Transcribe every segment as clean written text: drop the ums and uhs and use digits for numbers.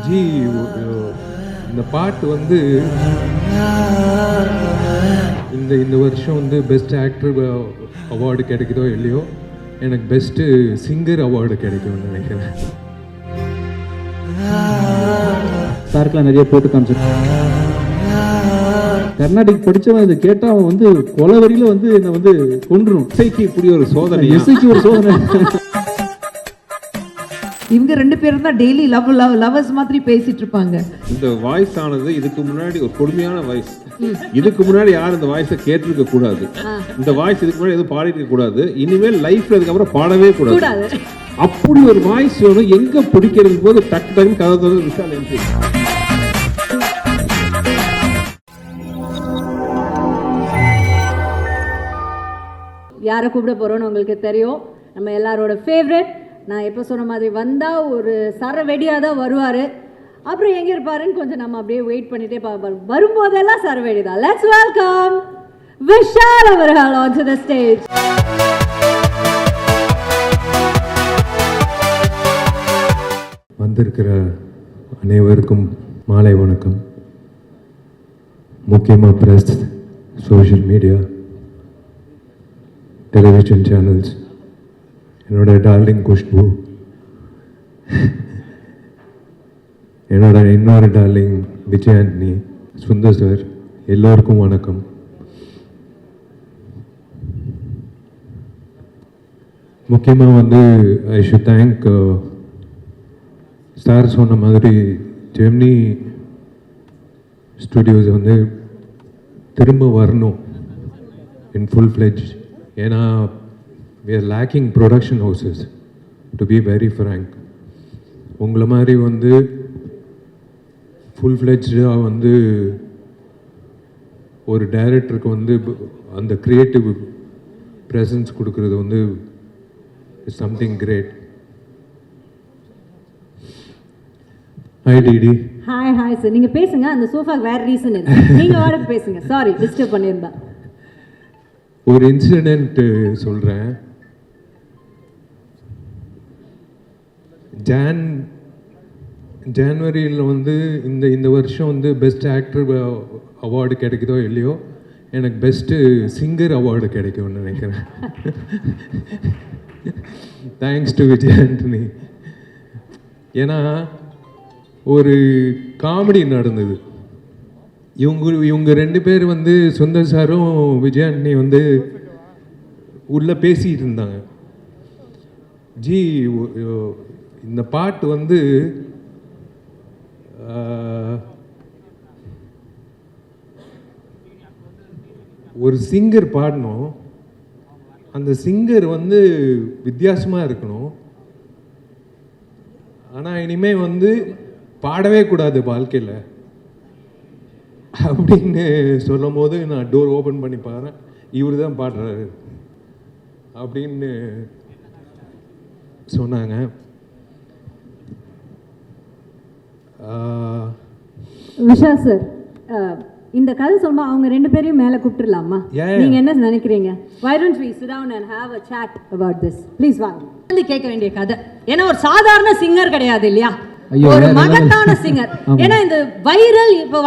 G இந்த பாட்டு வந்து இந்த வருஷம் வந்து பெஸ்ட் ஆக்டர் அவார்டு கிடைக்குதோ இல்லையோ, எனக்கு பெஸ்ட்டு சிங்கர் அவார்டு கிடைக்கும்னு நினைக்கிறேன். சாருக்கெலாம் நிறைய போட்டு காமிச்சிருக்கேன். கர்நாடிக் படித்தவன் இதை கேட்டால் அவன் வந்து கொலவரியில் வந்து என்னை வந்து கொன்றுடும். இசைக்கு இப்படி ஒரு சோதனை, இசைக்கு ஒரு சோதனை. இவங்க ரெண்டு பேரும் தான் டெய்லி லவர்ஸ் மாதிரி பேசிட்டு இருப்பாங்க. இந்த வாய்ஸ் ஆனது இதுக்கு முன்னாடி ஒரு கொடுமையான வாய்ஸ். இதுக்கு முன்னாடி யாரும் இந்த வாய்ஸை கேட்டிருக்க கூடாது. இந்த வாய்ஸ் இதுக்கு முன்னாடி எதுவும் பாடிட்டு இருக்க கூடாது. இனிமேல் லைஃப்ல இதுக்கப்புறம் பாடவே கூடாது. அப்படி ஒரு வாய்ஸ் வேணும். எங்க பிடிக்கிறது போது டக்கு டக்குன்னு கதை தந்து விஷால் என்ட்ரி. யாரை கூப்பிட போறோம்னு உங்களுக்கு தெரியும். நம்ம எல்லாரோட ஃபேவரட். நான் எப்போ சொன்ன மாதிரி வந்தால் ஒரு சர வெடியாக தான் வருவார். அப்புறம் எங்கே இருப்பாருன்னு கொஞ்சம் நம்ம அப்படியே வெயிட் பண்ணிட்டே பார்ப்போம். வரும்போதெல்லாம் சர வெடி தான். லெட்ஸ் வெல்கம் விஷால் அவர்கள் on to the stage. வந்திருக்கிற அனைவருக்கும் மாலை வணக்கம். முக்கியமாக press, social media, television channels, என்னோட டார்லிங் குஷ்பு, என்னோட இன்னொரு டார்லிங் விஜய் ஆண்டனி, சுந்தர் சார், எல்லோருக்கும் வணக்கம். முக்கியமாக வந்து ஐ ஷுட் தேங்க் சார் சொன்ன மாதிரி ஜெமினி ஸ்டுடியோஸ் வந்து திரும்ப வரணும் இன் ஃபுல் ஃப்ளெஜ். ஏன்னா we are lacking production houses, to be very frank. உங்களை மாதிரி வந்து ஃபுல் ஃப்ளெஜ்டாக வந்து ஒரு டைரக்டருக்கு வந்து அந்த க்ரியேட்டிவ் ப்ரெசன்ஸ் கொடுக்கறது வந்து is something great. Hi DD. Hi sir. நீங்கள் பேசுங்க. அந்த சோஃபாக்கு வேறு ரீசன் இல்லை. நீங்கள் வாடகை பேசுங்க. சாரி டிஸ்டர்ப் பண்ணியிருந்தா. ஒரு இன்சிடென்ட் சொல்கிறேன். ஜான்வரியில் வந்து இந்த வருஷம் வந்து பெஸ்ட் ஆக்டர் அவார்டு கிடைக்குதோ இல்லையோ, எனக்கு பெஸ்ட்டு சிங்கர் அவார்டு கிடைக்கும்னு நினைக்கிறேன். Thanks to Vijay Antony. ஏன்னா ஒரு காமெடி நடந்தது. இவங்க ரெண்டு பேர் வந்து சுந்தர் சாரும் விஜய் ஆண்டனி வந்து உள்ளே பேசிகிட்டு இருந்தாங்க. ஜி இந்த பாட்டு வந்து ஒரு சிங்கர் பாடணும். அந்த சிங்கர் வந்து வித்தியாசமாக இருக்கணும். ஆனால் இனிமேல் வந்து பாடவே கூடாது வாழ்க்கையில் அப்படின்னு சொல்லும் போது நான் டோர் ஓப்பன் பண்ணி பாருறேன், இவர் தான் பாடுறாரு அப்படின்னு சொன்னாங்க. விஷா சார், இந்த கதை சொல்லுமா அவங்க ரெண்டு பேரையும் மேலே கூப்பிட்டுலாமா? நீங்க என்ன நினைக்கிறீங்க? Why don't we sit down and have a chat about this? Please வாங்க. கேட்க வேண்டிய கதை. ஏன்னா ஒரு சாதாரண சிங்கர் கிடையாது இல்லையா, ஒரு மகத்தான சிங்கர். ஏன்னா இந்த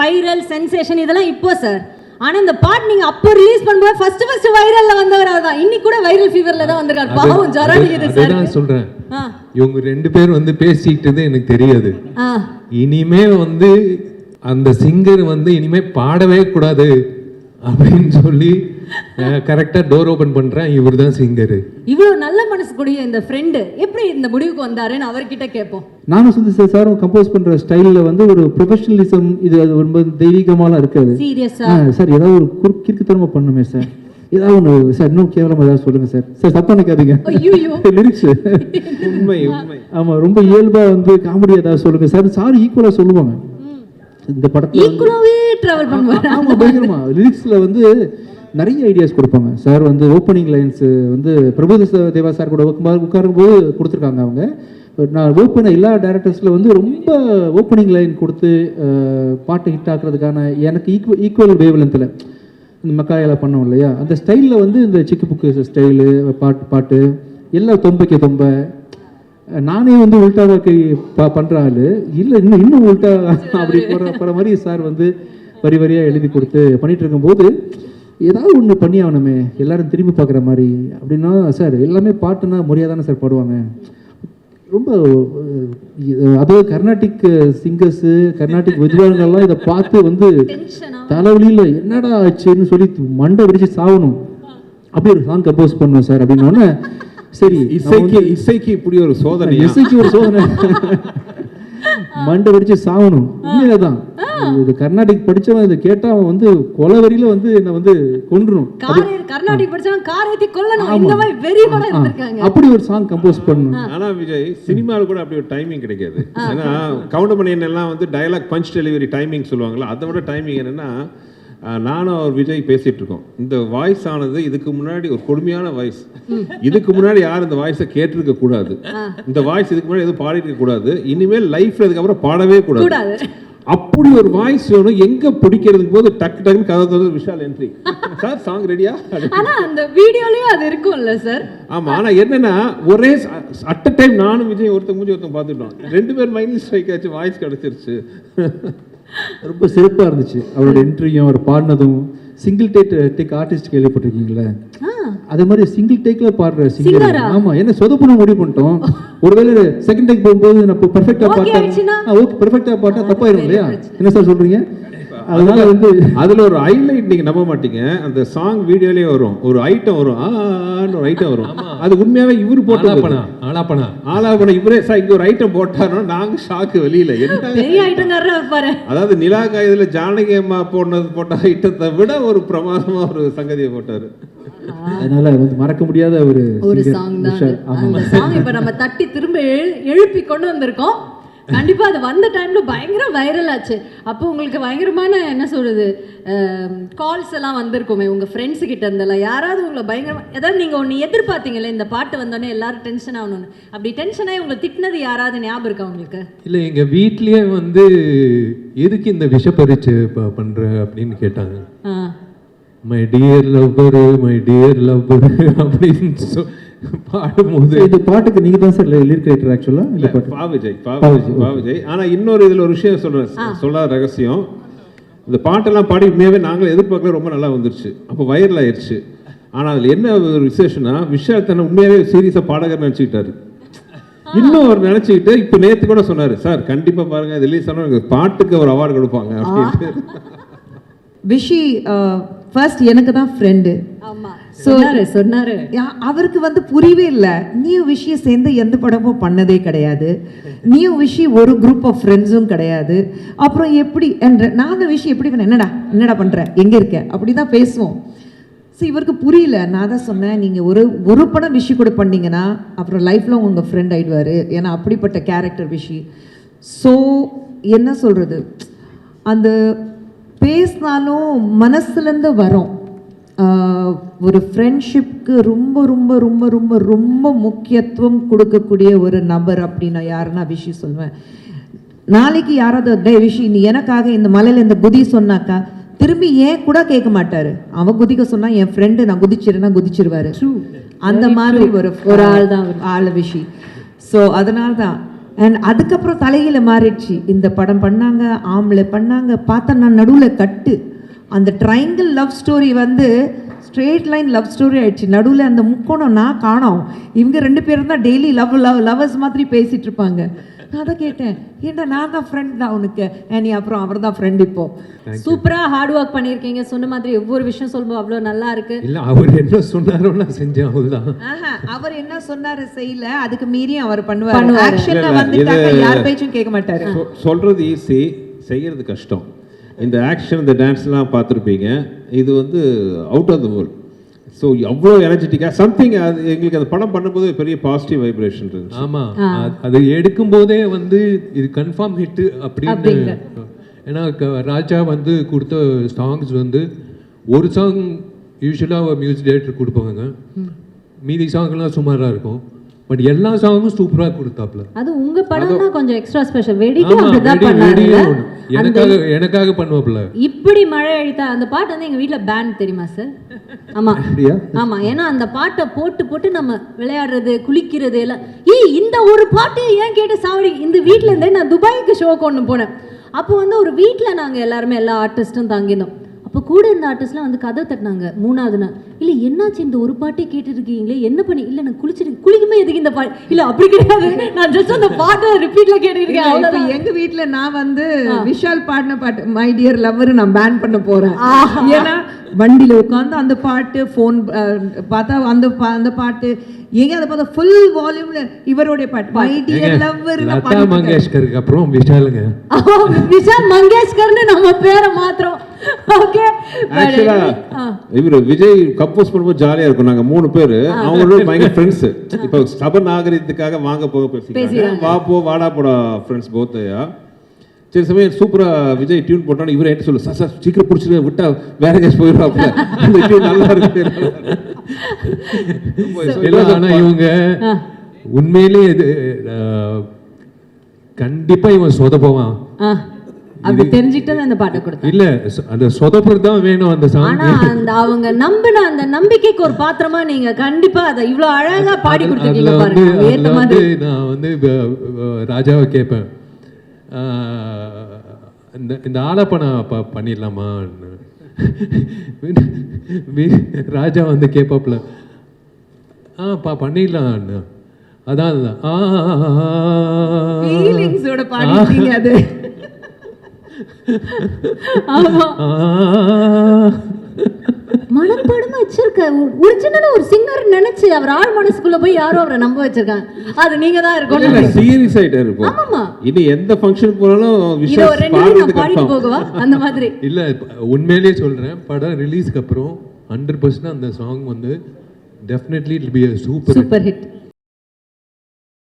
வைரல் சென்சேஷன் இதெல்லாம் இப்போ சார். ஆனா இந்த பாட்டு நீங்க அப்போ ரிலீஸ் பண்ணும்போது ஃபர்ஸ்ட் வைரல்ல வந்தவர் தான். இன்னைக்கு கூட வைரல் ஃபீவர்ல தான் வந்திருக்காரு. பாவம் ஜரணிக்குது சார். நான் சொல்றேன், இவங்க ரெண்டு பேர் வந்து பேசிக்கிட்டது எனக்கு தெரியாது. இனிமே வந்து அந்த சிங்கர் வந்து இனிமே பாடவே கூடாது அப்படின்னு சொல்லி கரெக்டாக டோர் ஓப்பன் பண்ணுறேன். இவர் தான் சிங்கரு. இவ்வளோ நல்ல மனசு கூடிய இந்த ஃப்ரெண்டு எப்படி இந்த முடிவுக்கு வந்தாருன்னு அவர்கிட்ட கேட்போம். நானும் சுந்தர் சாரும் கம்போஸ் பண்ணுற ஸ்டைலில் வந்து ஒரு ப்ரொஃபஷனலிசம், இது அது ரொம்ப தெய்வீகமாலாம் இருக்காது. சீரியஸா சார் ஏதாவது ஒரு குறுக்கிறுக்குத்தனமா பண்ணுமே சார், ஏதாவது ஒன்று சார், இன்னும் கேவலமாக ஏதாவது சொல்லுங்க சார். சார் தப்பா நினைக்காதீங்க. லிரிக்ஸ் உண்மை. ஆமாம், ரொம்ப இயல்பாக வந்து காமெடி ஏதாவது சொல்லுங்க சார். சார் ஈக்குவலாக சொல்லுவாங்க. இந்த படத்தில் ஈக்குவலாகவே ட்ராவல் பண்ணுவாங்க. ஆமாம், பயங்கரமா லிரிக்ஸில் வந்து நிறைய ஐடியாஸ் கொடுப்பாங்க. சார் வந்து ஓப்பனிங் லைன்ஸு வந்து பிரபு தேவா சார் கூட உட்காரும்போது கொடுத்துருக்காங்க. அவங்க நான் ஓப்பன் எல்லா டேரக்டர்ஸில் வந்து ரொம்ப ஓப்பனிங் லைன் கொடுத்து பாட்டு ஹிட் ஆக்குறதுக்கான எனக்கு ஈக்குவல் வேவ் லென்த்தில் இந்த மக்காயெல்லாம் பண்ணோம் இல்லையா, அந்த ஸ்டைலில் வந்து இந்த சிக்கு புக்கு ஸ்டைலு பாட்டு எல்லாம் தொம்பைக்கு தொம்பை நானே வந்து உல்டாவா கை பண்ற ஆளு இல்லை இன்னும் உல்டா அப்படி போற மாதிரி சார் வந்து வரி வரியாக எழுதி கொடுத்து பண்ணிட்டு இருக்கும்போது ஏதாவது ஒன்று பண்ணி ஆகணுமே எல்லாரும் திரும்பி பார்க்குற மாதிரி அப்படின்னா சார் எல்லாமே பாட்டுன்னா முறையாக தானே சார் பாடுவாங்க. ரொம்ப அதாவது கர்நாடிக் சிங்கர்ஸு கர்நாடிக் வித்வான்கள்லாம் இதை பார்த்து வந்து தலைவலியில் என்னடா ஆச்சுன்னு சொல்லி மண்டை விரிச்சு சாகணும். அப்படி ஒரு சாங் கம்போஸ் பண்ணுவேன் சார் அப்படின்னோடனே சரி இசைக்கு இப்படி ஒரு சோதனை, இசைக்கு ஒரு சோதனை மண்டை வெடிச்சு சாகணும். உண்மையில்தான் இது கர்நாடிக் படிச்சவன் இதை கேட்டா அவன் வந்து கொலவரியில வந்து என்ன வந்து கொன்றுணும். கர்நாடிக் படிச்சவன் காரேத்தி கொல்லணும் இந்த மாதிரி வெரி பட இருக்காங்க. அப்படி ஒரு சாங் கம்போஸ் பண்ணனும். ஆனா விஜய் சினிமால கூட அப்படி ஒரு டைமிங் கிடைக்காது. ஏன்னா கவுண்டமணியன் எல்லாம் வந்து டயலாக் பஞ்ச் டெலிவரி டைமிங் சொல்லுவாங்கல்ல, அதை விட டைமிங் என்னன்னா நானும் அவர் விஜய் பேசிட்டு இருக்கோம். இந்த வாய்ஸ் ஆனது இதுக்கு முன்னாடி ஒரு கொடுமையான வாய்ஸ், இதுக்கு முன்னாடி யாரும் இந்த வாய்ஸை கேட்டிருக்க கூடாது, இந்த வாய்ஸ் இதுக்கு முன்னாடி எதுவும் பாடிருக்க கூடாது, இனிமேல் லைஃப்ல இதுக்கப்புறம் பாடவே கூடாது, அப்படி ஒரு வாய்ஸ் வேணும். எங்க பிடிக்கிறதுக்கு போது டக்கு டக்குன்னு கதை தந்து விஷால் என்ட்ரி, சார் சாங் ரெடியா? ஆனா அந்த வீடியோலயும் அது இருக்கும்ல சார். ஆமா, ஆனா என்னன்னா ஒரே அட் அ டைம் நானும் விஜய் ஒருத்தங்க மூஞ்சி ஒருத்தங்க பார்த்துட்டோம், 2 பேர் மைண்ட்ல ஸ்ட்ரைக் ஆச்சு, வாய்ஸ் கிடைச்சிருச்சு. ரொம்ப சிறப்பாக இருந்துச்சு அவரோட என்ட்ரியும் அவர் பாடினதும். சிங்கிள் டேக் ஆர்டிஸ்ட் கேள்விப்பட்டிருக்கீங்களா? அதே மாதிரி சிங்கிள் டேக்ல பாடுற சிங்கர். ஆமா, என்ன சொதப்புன முடிவு பண்ணிட்டோம். ஒருவேளை செகண்ட் டேக் போகும்போது நம்ம பெர்ஃபெக்ட்டா பாட்டா ஓகே பெர்ஃபெக்ட்டா பாட்டா தப்பாயிரும் இல்லையா? என்ன சார் சொல்றீங்க? அதனால வந்து அதுல ஒரு ஹைலைட் நீங்க நம்ப மாட்டீங்க, அந்த சாங் வீடியோலயே வரும் ஒரு ஐட்டம் வரும், ஒரு ஐட்டம் வரும், அது உண்மையாவே இவரு போட்டு ஆலாபனா இவரே சார் இங்க ஒரு ஐட்டம் போட்டாரோ நாங்க ஷாக்கு வெளியில என்ன பெரிய ஐட்டம்காரரா இருப்பாரு. அதாவது நிலா காயதுல ஜானகி அம்மா போட்ட ஐட்டத்தை விட ஒரு பிரமாதமா ஒரு சங்கதியை போட்டாரு. அதனால வந்து மறக்க முடியாத ஒரு சாங் தான் அந்த சாங். இப்ப நம்ம தட்டி திரும்ப எழுப்பி கொண்டு வந்திருக்கோம். கண்டிப்பா அது வந்த டைம்ல பயங்கர வைரல் ஆச்சு. அப்போ உங்களுக்கு பயங்கரமான என்ன சொல்றது கால்ஸ் எல்லாம் வந்திருக்குமே உங்க ஃப்ரெண்ட்ஸ் கிட்ட இருந்தெல்லாம். யாராவது உங்களை பயங்கரமா ஏதாவது நீங்க ஒன்று எதிர்பார்த்தீங்களே இந்த பாட்டு வந்தோடனே எல்லாரும் டென்ஷன் ஆகணும்னு, அப்படி டென்ஷனாகி உங்களை திட்டினது யாராவது ஞாபகம் இருக்கா உங்களுக்கு? இல்லை, எங்க வீட்லயே வந்து எதுக்கு இந்த விஷ பரீட்சை பண்ற அப்படின்னு கேட்டாங்க. மை டியர் லவ்வர் அப்படின்னு பாடும்போது இந்த பாட்டுக்கு நீங்க தான் சார் லிரிக் ரைட்டர் ஆக்சுவலா? இல்ல பா விஜய். ஆனா இன்னொரு இதுல ஒரு விஷயம் சொல்லாத ரகசியம், இந்த பாட்டெல்லாம் பாடி உண்மையாவே நாங்களும் எதிர்பார்க்கல, ரொம்ப நல்லா வந்துருச்சு, அப்போ வைரல் ஆயிடுச்சு. ஆனா அதுல என்ன ஒரு விசேஷம்னா விஷால் தன்னை உண்மையாவே சீரியஸா பாடகர் நினைச்சுக்கிட்டாரு. இன்னும் அவர் நினைச்சுக்கிட்டு இப்ப நேத்து கூட சொன்னாரு, சார் கண்டிப்பா பாருங்க இது ரிலீஸ் ஆனா பாட்டுக்கு ஒரு அவார்டு கொடுப்பாங்க அப்படின்ட்டு. விஷி ஃபர்ஸ்ட் எனக்கு தான் ஃப்ரெண்டு. சொன்னாரு அவருக்கு வந்து புரியவே இல்லை. நீயும் விஷயம் சேர்ந்து எந்த படமும் பண்ணதே கிடையாது, நீயும் விஷயம் ஒரு குரூப் ஆஃப் ஃப்ரெண்ட்ஸும் கிடையாது, அப்புறம் எப்படி என்ற நானும் விஷயம் எப்படி என்னடா பண்ற எங்க இருக்க அப்படிதான் பேசுவோம். ஸோ இவருக்கு புரியல. நான் தான் சொன்னேன், நீங்கள் ஒரு படம் விஷயம் கூட பண்ணீங்கன்னா அப்புறம் லைஃப்ல உங்கள் ஃப்ரெண்ட் ஆயிடுவார், ஏன்னா அப்படிப்பட்ட கேரக்டர் விஷயம். ஸோ என்ன சொல்றது, அந்த பேசினாலும் மனசுலேருந்து வரும். ஒரு ஃப்ரெண்ட்ஷிப்க்கு ரொம்ப ரொம்ப ரொம்ப ரொம்ப ரொம்ப முக்கியத்துவம் கொடுக்கக்கூடிய ஒரு நபர் அப்படின்னா யாருன்னா விஷயம் சொல்லுவேன். நாளைக்கு யாராவது விஷயம் நீ எனக்காக இந்த மலையில் இந்த குதி சொன்னாக்கா திரும்பி ஏன் கூட கேட்க மாட்டாரு. அவன் குதிக்க சொன்னா என் ஃப்ரெண்டு நான் குதிச்சிருவாரு. அந்த மாதிரி ஒரு ஆள் விஷயம். ஸோ அதனால தான். அண்ட் அதுக்கப்புறம் தலையில மாறிடுச்சு. இந்த படம் பண்ணாங்க, ஆம்பளை பண்ணாங்க, பார்த்தா நான் நடுவில் கட்டு. அந்த ட்ரையாங்கிள் லவ் ஸ்டோரி வந்து ஸ்ட்ரெயிட் லைன் லவ் ஸ்டோரி ஆயிடுச்சு. நடுவில் அந்த முக்கோணம் நான் காணோம். இவங்க 2 பேரும் தான் டெய்லி லவ்வர்ஸ் மாதிரி பேசிட்டு இருப்பாங்க. நான் தான் கேட்டேன், ஏன்டா நான் தான் ஃப்ரெண்ட் தான் உனக்கு, நீ அப்புறம் அவர் தான் ஃப்ரெண்ட். இப்போ சூப்பரா ஹார்ட் ஒர்க் பண்ணியிருக்கீங்க. சொன்ன மாதிரி ஒவ்வொரு விஷயம் சொல்லும்போது அவ்வளோ நல்லா இருக்கு. இல்ல அவர் என்ன சொன்னாரோ நான் செஞ்சேன் அவ்வளவுதான். அவர் என்ன சொன்னாரு செய்யல, அதுக்கு மீறியும் அவர் பண்ணுவாரு. ஆக்ஷன்ல வந்துட்டாங்க, யார் பேச்சும் கேட்க மாட்டாரு. சொல்றது ஈஸி, செய்யறது கஷ்டம். இந்த ஆக்ஷன் இந்த டான்ஸ்லாம் பார்த்துருப்பீங்க, இது வந்து out of the world. So அவ்வளோ எனர்ஜெட்டிக்காக சம்திங். அது எங்களுக்கு அந்த படம் பண்ணும்போது பெரிய பாசிட்டிவ் வைப்ரேஷன் இருந்துச்சு. ஆமாம், அது எடுக்கும் போதே வந்து இது கன்ஃபார்ம் ஹிட் அப்படின்னு. ஏன்னா ராஜா வந்து கொடுத்த சாங்ஸ் வந்து ஒரு சாங் யூஸ்வலாக மியூசிக் டைரக்டர் கொடுப்பாங்க, மீதி சாங்லாம் சுமாராக இருக்கும். பட் எல்லா சாங்கும் சூப்பராக கொடுத்தாப்ல. அது உங்க படம்னா கொஞ்சம் எக்ஸ்ட்ரா ஸ்பெஷல். வெடிக்கு அப்படிதான் பண்ணாங்க. எனக்காக பண்ணுவாப்ல. இப்படி மழை அழித்தா அந்த பாட்டு வந்து எங்க வீட்ல பேண்ட் தெரியுமா சார்? ஆமா ஆமா, ஏன்னா அந்த பாட்டை போட்டு போட்டு நம்ம விளையாடுறது குளிக்கிறது எல்லாம். இந்த ஒரு பாட்டு ஏன் கேட்டு சாவடி. இந்த வீட்ல இருந்தே நான் துபாய்க்கு ஷோக்கு ஒன்று போனேன். அப்போ வந்து ஒரு வீட்டில் நாங்கள் எல்லாருமே எல்லா ஆர்டிஸ்ட்டும் தங்கியிருந்தோம். அப்போ கூட இருந்த ஆர்டிஸ்ட்லாம் வந்து கதை தட்டினாங்க 3வது நாள். இல்லை என்னாச்சு இந்த ஒரு பாட்டே கேட்டுருக்கீங்களே, என்ன பண்ணி? இல்லை நான் குளிக்குமே எதுக்கு இந்த பாட்டு? இல்லை அப்படி கிடையாது, நான் ஜஸ்ட் அந்த பாட்டை ரிப்பீட்டில் கேட்டுருக்கேன் அவ்வளோதான். எங்கள் வீட்டில் நான் வந்து விஷால் பாடின பாட்டு மை டியர் லவ்வர் நான் பேன் பண்ண போகிறேன். ஏன்னா வண்டியில் உட்காந்து அந்த பாட்டு, ஃபோன் பார்த்தா அந்த பாட்டு, ஏங்க அதை பார்த்தா ஃபுல் வால்யூம்ல இவருடைய பாட்டு மை டியர் லவ்வர். லதா மங்கேஷ்கருக்கு அப்புறம் விஷாலுங்க. விஷால் மங்கேஷ்கர்னு நம்ம பேரை மாத்திரம். ஓகே, ஆக்சுவலா இவரு விஜய் கம்போஸ் பண்ணும்போது ஜாலியா இருக்கும். நாங்க 3 பேரு அவங்களோட பயங்கர ஃப்ரெண்ட்ஸ். இப்போ சப நாகரிகத்துக்காக வாங்க போக பேசிக்கிறாங்க. வா போ வாடா போடா ஃப்ரெண்ட்ஸ் போத்தையா. சரி சமயம் சூப்பரா விஜய் டியூன் போட்டாலும் இவரை என்ன சொல்லு, சார் சீக்கிரம் பிடிச்சிட்டு விட்டா வேற கேஸ் போயிடுவாப்ல. அந்த டியூன் நல்லா இருக்கு. ஆனா இவங்க உண்மையிலேயே இது கண்டிப்பா இவன் சொதப்புவான். அப்படி தெரிஞ்சுக்கிட்டு அந்த பாட்டை கொடுத்தேன். இல்ல அந்த சொதப்புறது தான் வேணும் அந்த சாங். ஆனா அந்த அவங்க நம்பின அந்த நம்பிக்கைக்கு ஒரு பாத்திரமா நீங்க கண்டிப்பா அதை இவ்வளவு அழகா பாடி கொடுத்துருக்கீங்க பாருங்க. ஏத்த மாதிரி நான் வந்து ராஜாவை கேட்பேன், இந்த ஆலப்பனை பண்ணிடலாமா? ராஜா வந்து கேட்பாப்ல, பண்ணிடலாம். அதான் ஃபீலிங்ஸோட பாடிட்டீங்க அது. ஆமா, மனப்பாடமா வச்சிருக்க ஒரிஜினலா ஒரு சிங்கர் நினைச்சு அவர் ஆள் மனசுக்குள்ள போய் யாரோ அவரை நம்ப வச்சிருக்காங்க. அது நீங்க தான் இருக்கணும். சீரியஸ் ஆயிட்டே இருப்போம். ஆமா, இது எந்த ஃபங்க்ஷன் போனாலும் இது ஒரு 2 நாள் பாடிட்டு போகவா அந்த மாதிரி. இல்ல உண்மையிலேயே சொல்றேன், படம் ரிலீஸ்க்கு அப்புறம் 100% அந்த சாங் வந்து definitely it will be a super hit.